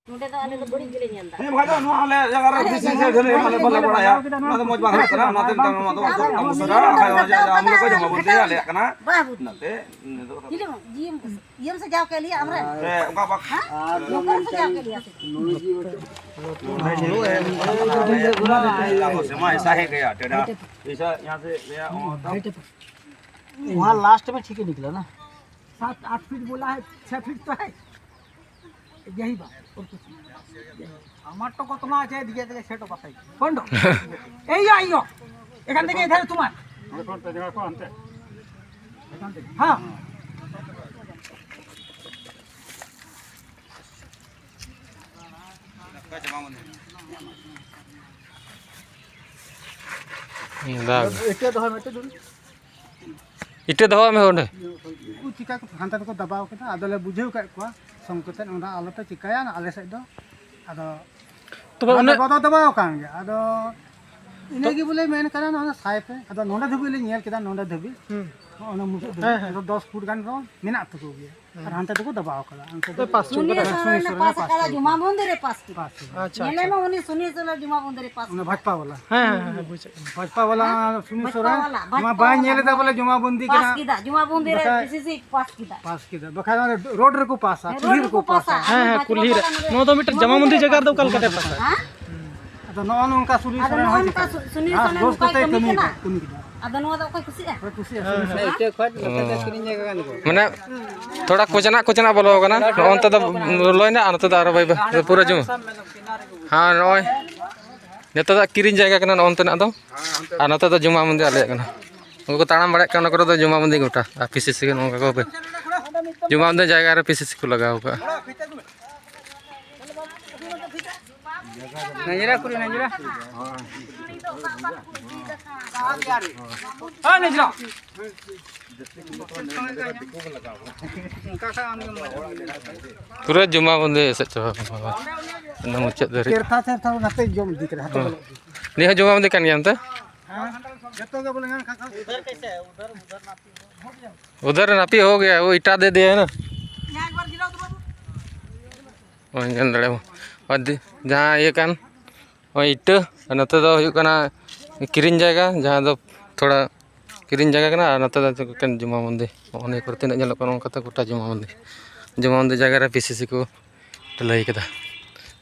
नोडे तो आले तो बड़ी गिले नियंदा नहीं भाई नो आले जगह दिस से धले माने बल्ले पड़ाया ना तो मौज बात करना ना तो ना तो हम सरा हम लोग को जमा बोलते आले कना नते इले यम से जाओ के लिए हमरा ए उनका बात हां नौकर से जाओ के लिए से मैं ऐसा है गया टेढ़ा ऐसा यहां से गया वहां लास्ट में ठीक ही निकला ना 7-8 फीट बोला है 6 फीट तो है यही बात और कुछ আমার তো কত না আছে দিকে দিকে সেটা কথাই কোন এই আইও এখান থেকে এধারে তোমার কোন তো জায়গা কোন আনতে হ্যাঁ इटे दो में तो इटे दवा में होने उ चिका को हांता को दबाव के आदले बुझेउ का को संकते ओना आलो तो चिकाया ना आले साइड दो आदो तो उन्हें दबाव कान गया आदो इनेगी बोले मेन करा ना साइड पे आदो नोंडा धबी ले नेल केदा नोंडा धबी ओना मुसे 10 फुट गान रो मेना तो गया और हांता तो दबाव करा अंक तो पास सुनिए सर पास करा जुमा मंदिर पास की अच्छा नेले में उन्हें सुनिए सर जुमा मंदिर पास ओना भाजपा वाला हां भाजपा वाला सुनिए सर मा बा नेले दा बोले जुमा बंदी पास की दा जुमा मंदिर पीसीसी पास की दा बखा रोड रे को पास कुलीर को पास हां कुल्हीर 9 मीटर जमा मंदिर जगह दो कलकत्ता पास हां तो नॉन उनका सुनिए सर उनका सुनिए सर दोस्त का कते कमी ना कमी अदन वादा कोई खुशी है इटे खट लते स्क्रीन जगह का निको माने थोड़ा कुचना बोलो होगा ना अंत तो लोइना अंत तो आरो भाई पूरा जुम हां नय नेता दा किरिन जायगा कना अंत ना दो आ नते तो जुमा मंदिर आले कना उनको ताणाम बड़े कना करे तो जुमा मंदिर गोटा पीसीसी के नोका को जुमा मंदिर जायगा रे पीसीसी को लगाओ का नजरा कुरी नजरा हां नजरा पूरा जुमा मंदिर से चो ना मुचत दरे तेरथा नते जम दिख रहा है नि जुमा मंदिर कान जानते हां जतो के बोले खा उधर कैसे है उधर नापी हो गया वो ईटा दे दिया है ना यहां एक बार गिराओ तो और जन दड़े और जहां ये कान और ईटा नते दो हुयु कना किरिन जायगा जहां दो थोड़ा किरिन जायगा कना नते दो कन जुमा मंदिर ओने करते न जलो कोन कता गोटा जुमा मंदिर जायगा रे पीसीसी को लई कदा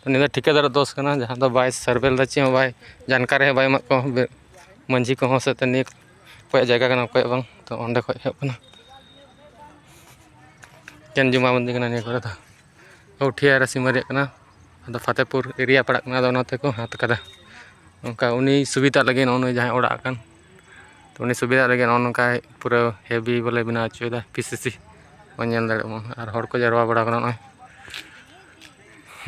तो निदा ठिकादार दोष कना जहां दो बाय सर्वेल दा चे बाय जानकारी है बाय मा को मंजी को से तनी कोय जायगा कना कोय बांग तो ओंडे कोय हेब कना केन जुमा मंदिर कना ने करे था उठिया रासिमारी कना अदो फतेहपुर एरिया पड़ा कना दो नते को हाथ कदा उनका उनी सुविधा लगे उनी जहां ओड़ा कान तो उनी सुविधा लगे उनका पूरा हेवी बोले बना चोदा पीसीसी ओनेल दड़े और हर को जरवा बड़ा कना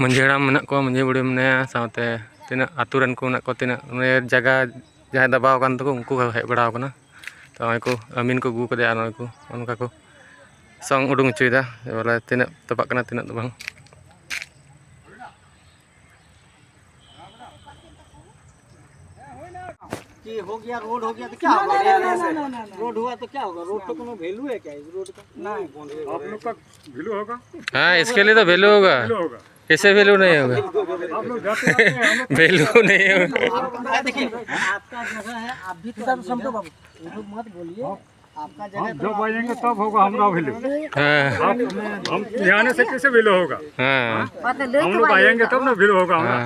मंझेड़ा मेना को मंझे बुड़ी मने साथे तिना आतुरन को मेना को तिना जगह जहां दबाव कान तो उनको हे बड़ा कना तो को अमीन को गु कदे आनो को उनका को संग उडुंग चोदा बोले तिना तबक कना तिना तो बांग कि हो गया रोड हो गया तो क्या होगा रोड हुआ तो क्या होगा रोड तो कोनो वैल्यू है क्या इस रोड का नहीं आप लोग का वैल्यू होगा हाँ इसके लिए तो वैल्यू होगा कैसे वैल्यू नहीं होगा आप लोग जाते हैं वैल्यू नहीं होगा देखिए आपका जगह है आप भी थोड़ा समझो बाबू मत बोलिए आपका जगह जब आएंगे तब होगा हमारा वैल्यू हाँ हम यहाँ से कैसे वैल्यू होगा हाँ हम लोग आएंगे तब ना वैल्यू होगा हमारा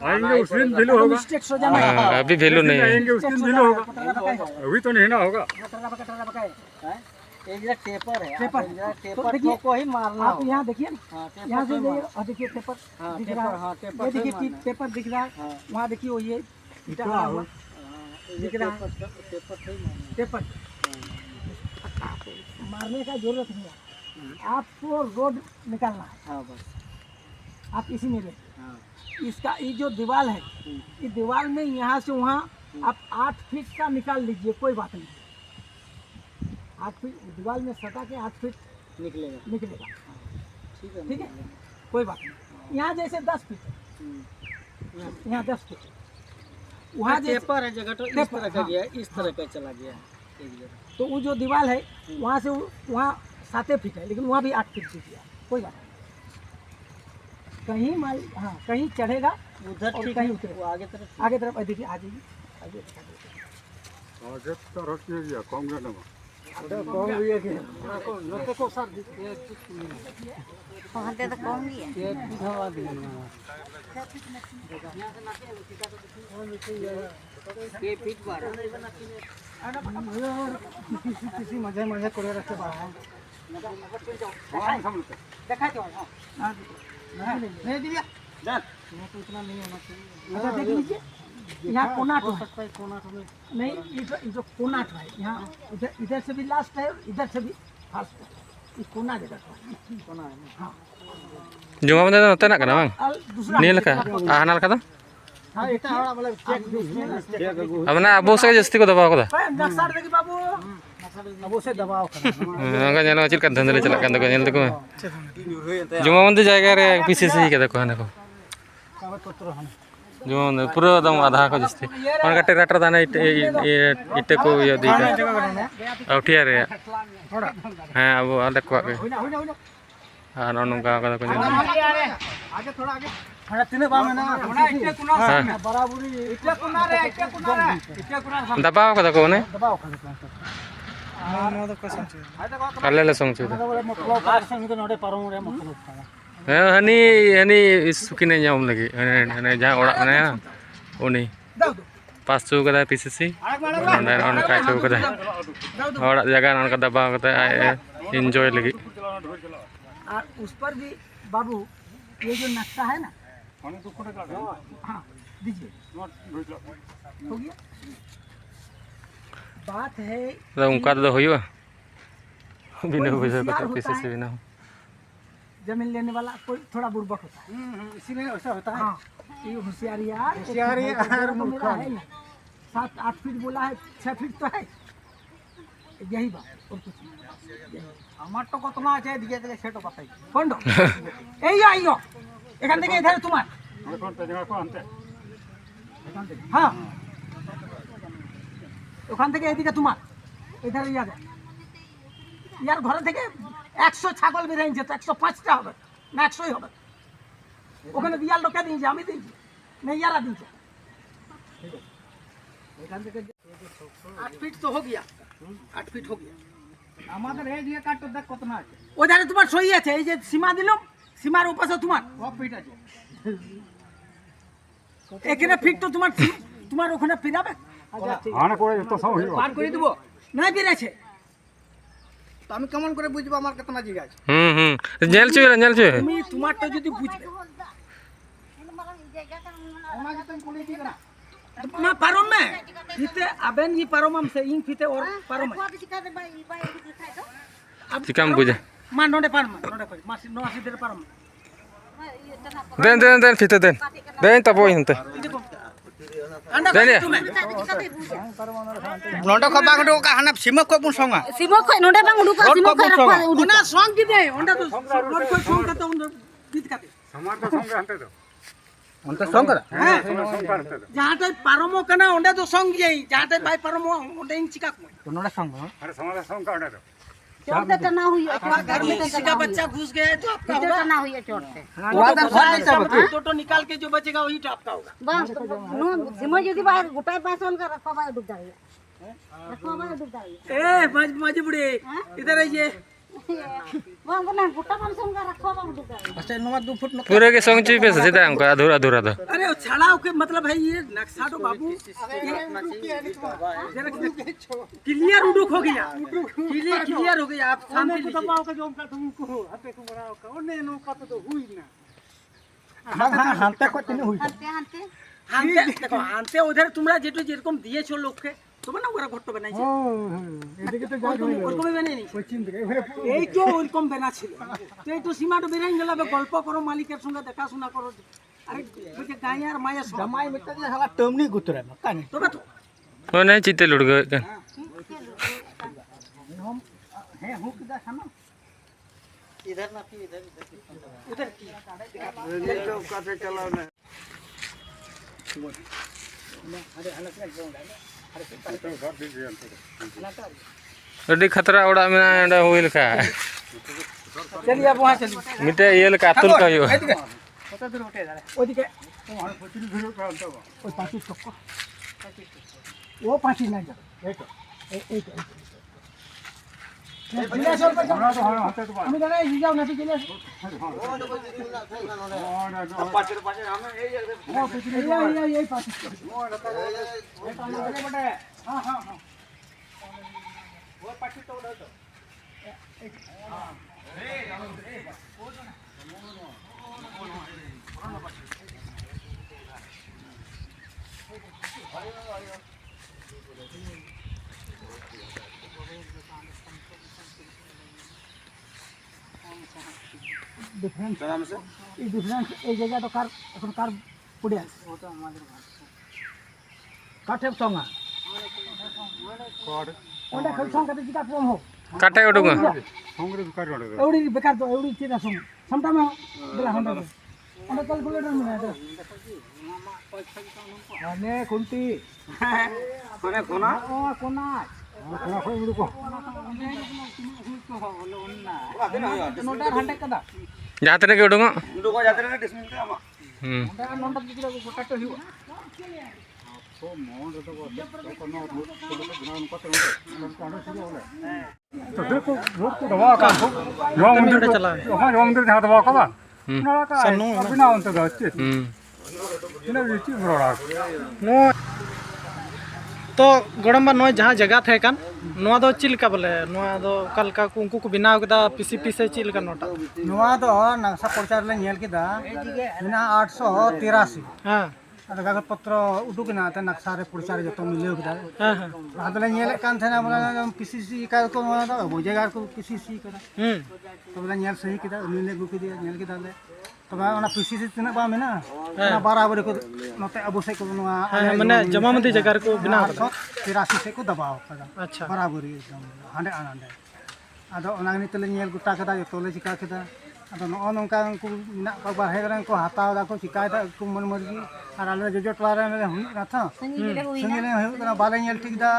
आएंगे उस दिन वैल्यू होगा हाँ, अभी वैल्यू नहीं है आएंगे उस दिन वैल्यू होगा अभी तो नहीं ना होगा एक जगह टेपर है टेपर को ही मारना आप यहाँ देखिए ना यहाँ से देखिए पेपर दिख रहा है हाँ टेपर ये देखिए पेपर दिख रहा है वहाँ देखिए वो ये दिख रहा है पेपर मारने का जरूरत नहीं है आपको रोड निकालना है हाँ बस आप इसी में ले इसका ये जो दीवार है इस दीवार में यहाँ से वहाँ आप 8 फीट का निकाल लीजिए कोई बात नहीं 8 फीट दीवार में सटा के 8 फीट निकलेगा ठीक है कोई बात नहीं यहाँ जैसे 10 फीट यहाँ 10 फीट वहाँ पेपर है जगह तो इस तरह का गया इस तरह का चला गया तो वो जो दीवार है वहाँ से वहाँ 7 फीट है लेकिन वहाँ भी 8 फीट दिख गया कोई बात नहीं। कहीं माल हाँ कहीं चढ़ेगा उधर और ठीक कहीं है, उतरेगा। वो आगे तरफ आगे तरफ देखिए आ जाइए आगे आगे तरफ ये दिया कम करना कौन हुई कि कहते तो कौन गया ये धवा दिया ये पीट मारा किसी मजे मजे करे रखे बाहर देखा तो नहीं दिया इतना नहीं होना चाहिए। अच्छा देख लीजिए यहाँ कोनाट है नहीं ये जो कोनाट है यहाँ इधर इधर से भी लास्ट है इधर से भी फास्ट है ये कोना जगह का कोना है हाँ जुमा बंदे तो नते ना कना बांग और दूसरा नील का आहानाल का हाँ इतना हड़ा वाला चेक अब ना अबो से जस्ती को दबाव को दा नक्शा देखिए बाबू अब उसे दबाव नंगा जानो चिल का धंधले चला kan देखो देखो जुमा बंदे जाएगा रे पीछे से ही के देखो हने को जुमा बंदे पूरा दम आधा को जस्ती और का ट्रैक्टर दाना इटे को ये दी का उठिया रे हां अब आले को हां नंगा का देखो आगे थोड़ा आगे हड़ा तिने बा में ना इटे कुना बराबरी इटे कुना रे दबाव को देखो ने दबाव अल्ले संग छे लास्ट संग नोडे परम रे मतलब हनी हनी सुकिने जाम लगी हने जहां ओड़ा मने उनी दाव दो पास चौ कदा पीसीसी on का चौ कदा ओड़ा जगह न का दबाव कदा एंजॉय लगी और उस पर भी बाबू ये जो नक्शा है ना हाँ दीजिए हो गया बात है तो उनका तो होइबा बिना पैसा का पीसीसी बिना जमीन लेने वाला कोई थोड़ा बुर्बक होता है इसीलिए ऐसा होता है। हाँ ये होशियारी यार होशियारी यार, मेरा है नहीं 7-8 फीट बोला है 6 फीट तो है यही बात और कुछ नहीं আমার তো কত না আছে দিয়ে দিলে সেটা কথাই কোন এই আইও এখান থেকে এধারে তোমার এখন তো জায়গা কোন আনতে হ্যাঁ ওখান থেকে এদিকে তোমার এধারে ইয়ার ইয়ার ঘর থেকে 100 ছাগল বেরিয়েছে তো 105টা হবে না 100ই হবে ওখানে দিয়াল লোকে দিয়েছে আমি দিয়েছি না ইয়ারা দিয়েছে এখান থেকে 8 ফিট তো हो गया 8 ফিট हो गया আমাদের এই দিয়ে কাটতে দেখ কত না আছে ওধারে তোমার সই আছে এই যে সীমা দিলাম সীমার উপাশে তোমার ও ফিট আছে এখানে ফিট তো তোমার তোমার ওখানে পিরাবে আনা করে তো সব হইব পার করে দিব না পিরাছে তো আমি কেমন করে বুঝবো আমার কত না জায়গা আছে जेल छे তুমি তোমারটা যদি বুঝবে ওনাকে তুমি কোলে দিবে না মা পারো না ফিতে আবেন ই পারো মাম সে ইং ফিতে ওর পারো মা चिकम बुझे মা নডে পারো মা নডে পারো মা নো আসি দে পারো देन फिते देन तबो हिंते আন্ডা দেনে। তুমি নটা খবা গটো কা হানা সিমক কো বুন সঙ্গা Simo koi nonde bang udu ka simo koi rakwa udu. ওনা সং কি দে ওন্ডা তো রোড কই সং কাতে ওন্ডা বিত কাতে সমার তো সঙ্গে আনতে তো অন্ত সঙ্গরা হ্যাঁ সঙ্গে আনতে তো যাহাতে পারমো কেনা ওন্ডা তো সং যাই যাহাতে বাই পারমো ওন্ডা ইং চিকা কই নটা সঙ্গ আরে সমার সঙ্গে আনতে তো Chorte ta na hui hai. घर में किसी का बच्चा घुस गया है तो आपका Pito होगा ta na hui hai chorte. ওয়াদা ফাইল চাবো टोटो निकाल के जो बचेगा वही तो आपका होगा Bang no simo jodi bahar gotai paison ka rakwa ba udu dai. Rakwa ba udu dai. ए माजी बुढ़े इधर आइए Bang bana gota paison ka rakwa ba udu dai. আচ্ছা নমা 2 ফুট पूरे के संग ची पे सीधा हमको अधूरा अधूरा तो अरे वो छड़ाओ के मतलब है ये नक्शा तो बाबू क्लियर उडुक हो गया क्लियर हो गया आप शांति लीजिए হাতে কত নি হই Hante hante. हांते देखो हांते उधर तुमरा जेटो जेरকম দিয়েছো লোককে তোমরা না ওরা ঘট্ট বানাইছে এদিকে তো ওরকম বানাই নি এই তো ওরকম বানা ছিল তো এই তো সীমাটো বেরাই গেল গল্প করো মালিকের সঙ্গে দেখাশোনা করো আরে বুঝে গায়ার মায়া সব জামাই মিটা যে হালা টমনি গুতরে না কানে তবে তো वो नहीं चिते लुट गए है हुक दा खाना इधर ना इधर उधर की अड्डी खतरा ओड़ा में अंडा हुई लिखा चलिए अब वहाँ चलिए मिटे ये लेका अतुल का हुआ ओदिके ओई पाँची टक्को वो पाँची नहीं जा एक আমি জানা এই যাও নাকি চলে আসো এই পাঁচি হ্যাঁ হ্যাঁ হ্যাঁ वो पाटी तो उड़ा तो डिफरेंस এই ডিফারেন্স এই জায়গাটা কার এখন কার পড়ে আছে ওটা আমাদের কাঠে সঙ্গা ওটা খালি সংখ্যাতে যেটা কম হোক काटे उडूंगा कांग्रेस का रोड है एवढी बेकार तो एवढी चिरा सम समटा में बेला हंडा अंडा कैलकुलेटर में है अने कुंटी कोने कोना ओ कोना कोना कोई मुझे को नोटा हंडा कदा जहाँ तक उडूंगा को जाते रहे डिस्मिल पे हम नोटा नोटा जिरा को कट हियो तो मोहन तो करना तो देखो रोड को दबा का जो मंदिर चला हां जो मंदिर जहां दबा का ना का बिना अंत दा अच्छे इने रिची बरोड़ा तो गड़म्बा नोय जहाँ जगह थे कान नोआ दो चिलका बोले नोआ दो कलका उनको को बनाव केदा पीसीपी से चिलका नोटा नोआ तो नक्शा प्रचार ले नेल केदा बिना 883 हां अरे कागज पत्र उडुकना त नक्शा रे प्रचार जतो मिले केदा हां हां हादले नेल कान थना बोला पीसीसी का को दा बोजेगार को पीसीसी कदा तो बोला नेल सही केदा उन्हें गुकी दिया नेल केदा ले तो ना पीसीसी तना बा मेना ना बराबर को नते अबसे को नोआ माने जमामती जगह को बनाव 83 से को दबाव कदा अच्छा बराबर एकदम हांडे आनंदे आदो ओनागनी तले नेल गुटा कदा जतोले चिका केदा आदो नो नोंका को ना को बाहे गरन को हाताव दा को चिकायदा को मन मर्जी और आले जो टवारे में हुई ना था संगीले हुई ना बाले नेल ठीक दा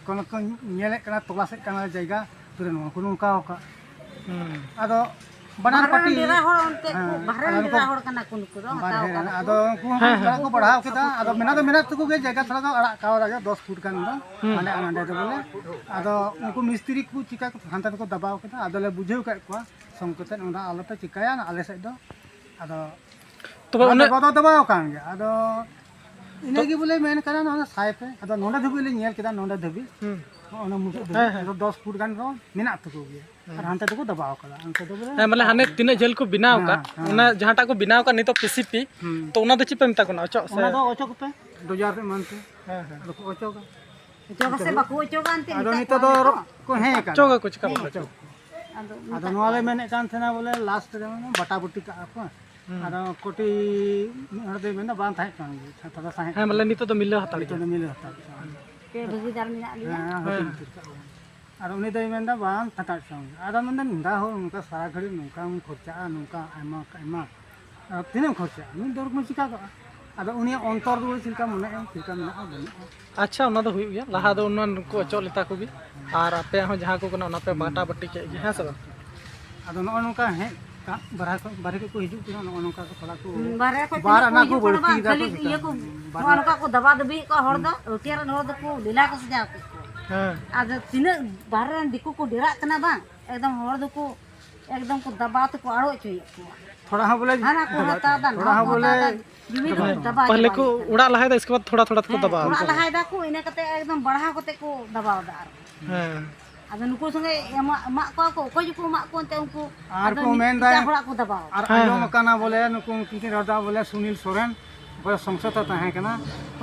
कोन को नेले कना तोला से कना जायगा फिर नो को नोंका का आदो बनार पार्टी डेरा होड़ उनते बाहर डेरा होड़ कना कुन को हताव का आदो को बढ़ाव केदा आदो मेना तो को जगह थोड़ा को अड़ा काव दा 10 फुट कान दा माने आनंदे तो बोले आदो उनको मिस्त्री को चिका को हांता को दबाव केदा आदो ले बुझेव का को संकते ओना आलोते चिकाया ना आले से दो आदो तो उन्हें दबाव कान गया आदो इने की बोले मेन करा ना साइड पे आदो नोंडा धबी ले नेल केदा नोंडा धबी ओना मुसे 10 फुट गान रो मेना तो को गया और हांते तो को दबाव करा अंते तो बोले मतलब हाने तीन जेल को बनाव का उना जहांटा को बनाव का नहीं तो पीसीपी तो उना तो चिपे मता को ना ओचो से ओना दो ओचो पे 2000 पे मानते हां हां ओचो का जो से बकु जो कांते आदो नितो दो को है का चोगा कुछ का बोले आदो नवाले मेने कान थना बोले लास्ट रे बटा बुटी का आपको आदो कोटी हरदे मेना बांध है कान छता साहे हां मतलब नहीं तो मिले हताड़ी तो मिले हता के भगीदार में लिया और उन्हें दई मेंदा बांध फटा संग आदो मेंदा निंदा हो उनका सारा घड़ी नुका खर्चा नुका आमा आमा तीन खर्चा मिन दर में चिका का आदो उन्हें अंतर दो चिका मने चिका मेना बने अच्छा उना तो हुई गया लहा दो उना को ओचो लेता को भी और आपे हो जहां को ना पे बाटा बट्टी के हां सब आदो नो नुका है का बारे को हिजु के नो नुका को थोड़ा को बारे को बार ना को बढ़ती दा खाली ये को नोनका को दबा दबी को हड़ द रोटियार नोर द को लीला को सजा को हां आज तीन बाहर दिकु को डेरा कना बा एकदम हड़ द को एकदम को दबा तो को आड़ो चाहिए थोड़ा हाँ बोले हां को हता दा थोड़ा हाँ बोले दबा पहले को उड़ा लहा था इसके बाद थोड़ा थोड़ा को दबा उड़ा लहाय दा को इने कते एकदम बढ़ा कोते को दबाव दा हां आदो नुको संगे मा को जो मा को ते उनको आर को मेन दा थोड़ा को दबाव और आयो मकाना बोले नुको किन रदा बोले सुनील सोरेन बड़ा संसद था है ना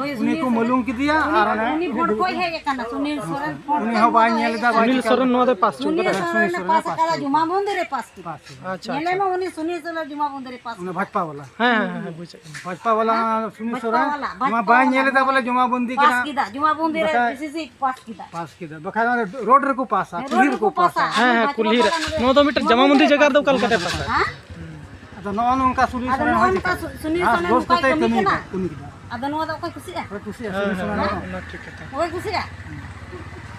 उन्हीं को मालूम की दिया और उनी फोन कोई है कना सुनील सोरेन फोन उन्हीं हो बाई नेल दा सुनील सोरेन नो दे पास सुनील सोरेन पास करा जुमा मंदिर पास की अच्छा नेले में उनी सुनील सोरेन जुमा मंदिर पास उन्हें भाजपा वाला हां हां बुझे भाजपा वाला सुनील सोरेन वहां बाई नेल दा बोले जुमा बंदी पास की दा जुमा मंदिर पीसीसी पास की दा बखा रोड रे को पास कुलीर को पास हां हां कुल्ही 9 मीटर जमा मंदी जगह दो कल कते पास हां तो नो उनका सुनील सोरेन हो उनका सुनील सोरेन दोस्त कोई ते कमी कमी ना उनकी आदो नो दा कोई खुशी है खुशी है सुनील सोरेन ना ठीक है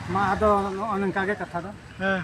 मा आदो अनका के कथा दा हां